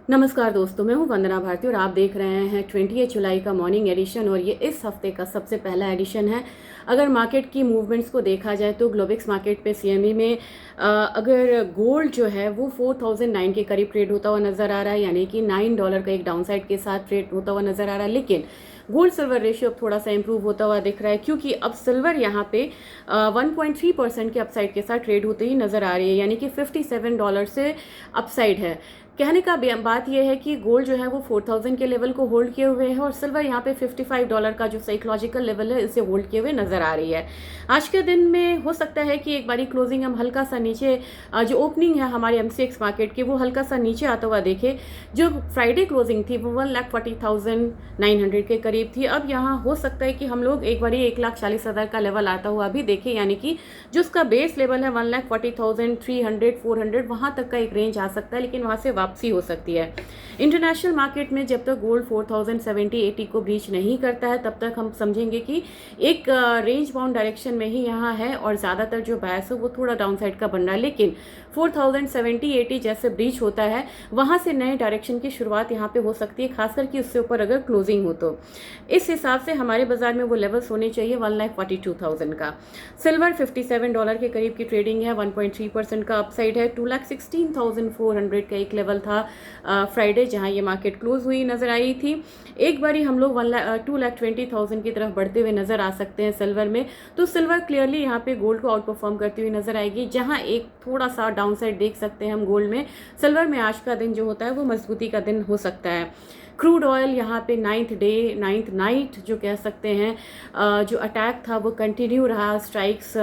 नमस्कार दोस्तों, मैं हूं वंदना भारती और आप देख रहे हैं 28 जुलाई का मॉर्निंग एडिशन और ये इस हफ्ते का सबसे पहला एडिशन है। अगर मार्केट की मूवमेंट्स को देखा जाए तो ग्लोबिक्स मार्केट पे सीएमई में अगर गोल्ड जो है वो 4009 के करीब ट्रेड होता हुआ नज़र आ रहा है, यानी कि $9 का एक डाउनसाइड के साथ ट्रेड होता हुआ नज़र आ रहा है। लेकिन गोल्ड सिल्वर रेशियो अब थोड़ा सा इंप्रूव होता हुआ दिख रहा है, क्योंकि अब सिल्वर यहाँ पे 1.3% के अपसाइड के साथ ट्रेड होते ही नज़र आ रही है, यानी कि $57 से अपसाइड है। कहने का बात यह है कि गोल्ड जो है वो 4000 के लेवल को होल्ड किए हुए है और सिल्वर यहाँ पे $55 का जो साइकोलॉजिकल लेवल है इसे होल्ड किए हुए नजर आ रही है। आज के दिन में हो सकता है कि एक बारी क्लोजिंग हम हल्का सा नीचे, जो ओपनिंग है हमारे MCX मार्केट की, वो हल्का सा नीचे आता हुआ देखे। जो फ्राइडे क्लोजिंग थी वो 1,40,900 के करीब थी। अब यहाँ हो सकता है कि हम लोग एक बारी 1,40,000 का लेवल आता हुआ भी देखें, यानी कि जो उसका बेस लेवल है 1,40,300 400 वहाँ तक का एक रेंज आ सकता है, लेकिन वहाँ से वापसी हो सकती है। इंटरनेशनल मार्केट में जब तक गोल्ड 4070-80 को ब्रीच नहीं करता है तब तक हम समझेंगे कि एक रेंज बाउंड डायरेक्शन में ही यहाँ है और ज़्यादातर जो बायस हो वो थोड़ा डाउनसाइड का बन रहा है। लेकिन 4070-80 जैसे ब्रीच होता है वहाँ से नए डायरेक्शन की शुरुआत यहाँ पे हो सकती है, खासकर कि उससे ऊपर अगर क्लोजिंग हो तो। इस हिसाब से हमारे बाजार में वो लेवल्स होने चाहिए 1,42,000 का। सिल्वर $57 के करीब की ट्रेडिंग है, 1.3% का अपसाइड है। 2,16,400 का एक लेवल था फ्राइडे जहां ये मार्केट क्लोज हुई नजर आई थी। एक बारी हम लोग 2,20,000 की तरफ बढ़ते हुए नजर आ सकते हैं सिल्वर में। तो सिल्वर क्लियरली यहाँ पे गोल्ड को आउट परफॉर्म करती हुई नजर आएगी, जहां एक थोड़ा सा डाउनसाइड देख सकते हैं हम गोल्ड में। सिल्वर में आज का दिन जो होता है वो मजबूती का दिन हो सकता है। क्रूड ऑयल यहाँ पे नाइन्थ नाइट जो कह सकते हैं, जो अटैक था वो कंटिन्यू रहा, स्ट्राइक्स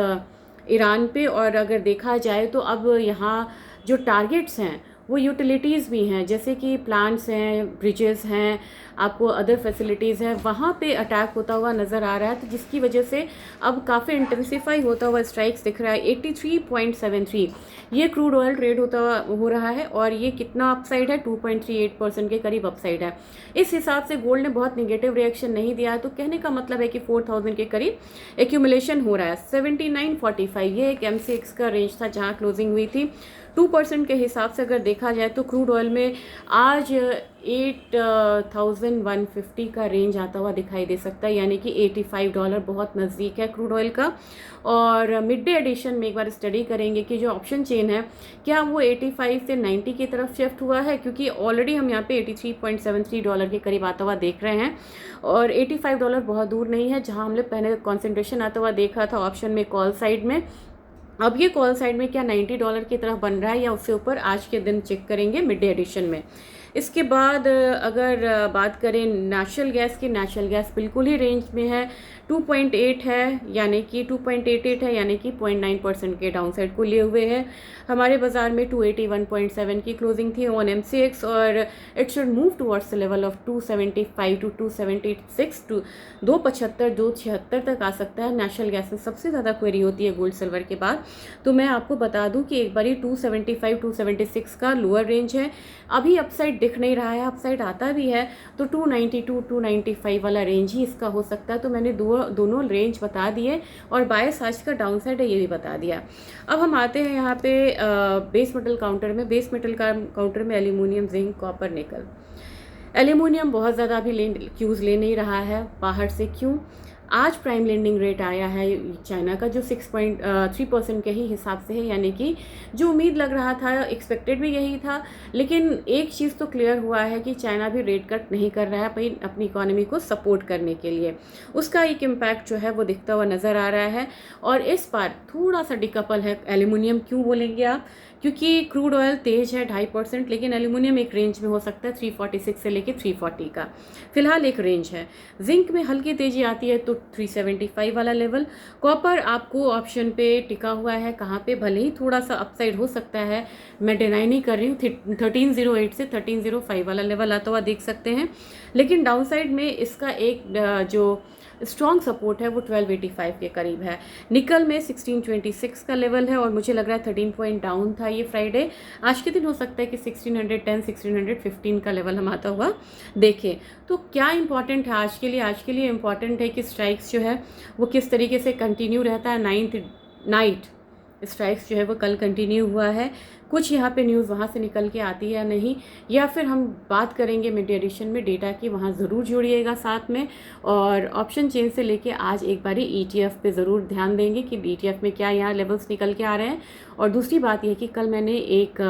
ईरान पे। और अगर देखा जाए तो अब यहाँ जो टारगेट्स हैं वो यूटिलिटीज़ भी हैं, जैसे कि प्लांट्स हैं, ब्रिजेस हैं, आपको अदर फैसिलिटीज़ हैं, वहाँ पे अटैक होता हुआ नज़र आ रहा है। तो जिसकी वजह से अब काफ़ी इंटेंसिफाई होता हुआ स्ट्राइक्स दिख रहा है। 83.73 ये क्रूड ऑयल ट्रेड होता हुआ हो रहा है और ये कितना अपसाइड है, 2.38% के करीब अपसाइड है। इस हिसाब से गोल्ड ने बहुत निगेटिव रिएक्शन नहीं दिया है, तो कहने का मतलब है कि 4000 के करीब एक्यूमुलेशन हो रहा है। 79.45 ये एक MCX का रेंज था जहाँ क्लोजिंग हुई थी। 2% के हिसाब से अगर देखा जाए तो क्रूड ऑयल में आज 8,150 का रेंज आता हुआ दिखाई दे सकता है, यानी कि $85 बहुत नज़दीक है क्रूड ऑयल का। और मिड डे एडिशन में एक बार स्टडी करेंगे कि जो ऑप्शन चेन है क्या वो 85 से 90 की तरफ शिफ्ट हुआ है, क्योंकि ऑलरेडी हम यहाँ पे $83.73 के करीब आता हुआ देख रहे हैं और $85 बहुत दूर नहीं है, जहाँ हमने पहले कॉन्सेंट्रेशन आता हुआ देखा था ऑप्शन में कॉल साइड में। अब ये कॉल साइड में क्या $90 की तरफ बन रहा है या उससे ऊपर, आज के दिन चेक करेंगे मिड डे एडिशन में। इसके बाद अगर बात करें नेचुरल गैस की, नेचुरल गैस बिल्कुल ही रेंज में है, 2.8 है, यानी कि 2.88 है, यानी कि 0.9% के डाउनसाइड को लिए हुए है। हमारे बाजार में 281.7 की क्लोजिंग थी ऑन MCX और it should move towards the level of 275 to 276 to 275 276 तक आ सकता है। नेचुरल गैस में सबसे ज़्यादा क्वेरी होती है गोल्ड सिल्वर के बाद। तो मैं आपको बता दूं कि एक बारी 275 276 का लोअर रेंज है, अभी अपसाइड दिख नहीं रहा है। अपसाइड आता भी है तो 292 295 वाला रेंज ही इसका हो सकता है। तो मैंने दोनों रेंज बता दिए और बायस आज का डाउनसाइड है ये भी बता दिया। अब हम आते हैं यहाँ पे बेस मेटल काउंटर में। बेस मेटल काउंटर में एल्यूमिनियम, जिंक, कॉपर, निकल। एल्यूमिनियम बहुत ज़्यादा अभी क्यूज़ ले नहीं रहा है बाहर से। क्यों? आज प्राइम लेंडिंग रेट आया है चाइना का जो 6.3% के ही हिसाब से है, यानी कि जो उम्मीद लग रहा था, एक्सपेक्टेड भी यही था। लेकिन एक चीज़ तो क्लियर हुआ है कि चाइना भी रेट कट नहीं कर रहा है अपनी इकोनॉमी को सपोर्ट करने के लिए। उसका एक इम्पैक्ट जो है वो दिखता हुआ नज़र आ रहा है और इस बार थोड़ा सा डिकपल है एल्यूमिनियम। क्यों बोलेंगे आप? क्योंकि क्रूड ऑयल तेज है 2.5%, लेकिन एल्यूमिनियम एक रेंज में हो सकता है 346 से लेके 340 का फिलहाल एक रेंज है। जिंक में हल्की तेजी आती है तो 375 वाला लेवल। कॉपर आपको ऑप्शन पे टिका हुआ है, कहाँ पे भले ही थोड़ा सा अपसाइड हो सकता है, मैं डिनाई नहीं कर रही हूँ, 1308 से 1305 वाला लेवल आता हुआ देख सकते हैं। लेकिन डाउनसाइड में इसका एक जो स्ट्रॉन्ग सपोर्ट है वो 1285 के करीब है। निकल में 1626 का लेवल है और मुझे लग रहा है 13 पॉइंट डाउन था ये फ्राइडे। आज के दिन हो सकता है कि 1610 1615 का लेवल हम आता हुआ देखें। तो क्या इंपॉर्टेंट है आज के लिए? आज के लिए इंपॉर्टेंट है कि स्ट्राइक्स जो है वो किस तरीके से कंटिन्यू रहता है। नाइट स्ट्राइक्स जो है वो कल कंटिन्यू हुआ है। कुछ यहाँ पे न्यूज़ वहाँ से निकल के आती है या नहीं, या फिर हम बात करेंगे मिड डे एडिशन में डेटा की, वहाँ ज़रूर जुड़िएगा साथ में। और ऑप्शन चेन से लेके आज एक बारी ETF पे ज़रूर ध्यान देंगे कि ETF में क्या यहाँ लेवल्स निकल के आ रहे हैं। और दूसरी बात यह कि कल मैंने एक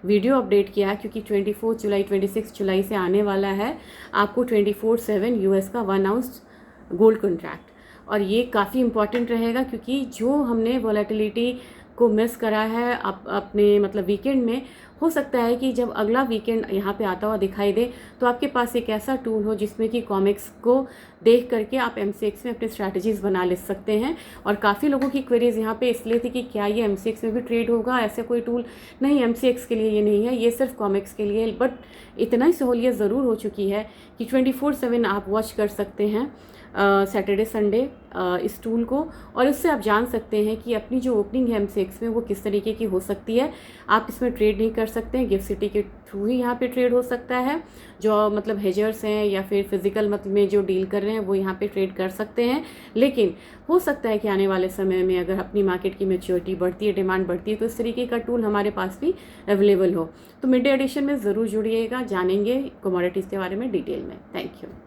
वीडियो अपडेट किया क्योंकि 24 जुलाई 26 जुलाई से आने वाला है आपको 24/7 US का 1 आउंस गोल्ड कॉन्ट्रैक्ट, और ये काफ़ी इंपॉर्टेंट रहेगा क्योंकि जो हमने वॉलेटिलिटी को मिस करा है अपने मतलब वीकेंड में, हो सकता है कि जब अगला वीकेंड यहाँ पे आता हुआ दिखाई दे तो आपके पास एक ऐसा टूल हो जिसमें कि कॉमिक्स को देख करके आप MCX में अपने स्ट्रैटेजीज़ बना ले सकते हैं। और काफ़ी लोगों की क्वेरीज यहाँ पे इसलिए थी कि क्या ये MCX में भी ट्रेड होगा, ऐसे कोई टूल नहीं, MCX के लिए ये नहीं है, ये सिर्फ कॉमिक्स के लिए। बट इतना ही सहूलियत ज़रूर हो चुकी है कि 24/7 आप वॉच कर सकते हैं सैटरडे संडे इस टूल को, और इससे आप जान सकते हैं कि अपनी जो ओपनिंग है MCX में वो किस तरीके की हो सकती है। आप इसमें ट्रेड नहीं कर सकते हैं, गिफ्ट सिटी के थ्रू ही यहाँ पे ट्रेड हो सकता है। जो मतलब हेजर्स हैं या फिर फिजिकल मतलब में जो डील कर रहे हैं वो यहाँ पे ट्रेड कर सकते हैं। लेकिन हो सकता है कि आने वाले समय में अगर अपनी मार्केट की मैच्योरिटी बढ़ती है, डिमांड बढ़ती है, तो इस तरीके का टूल हमारे पास भी अवेलेबल हो। तो मिड डे एडिशन में ज़रूर जुड़िएगा, जानेंगे कमोडिटीज़ के बारे में डिटेल में। Thank you.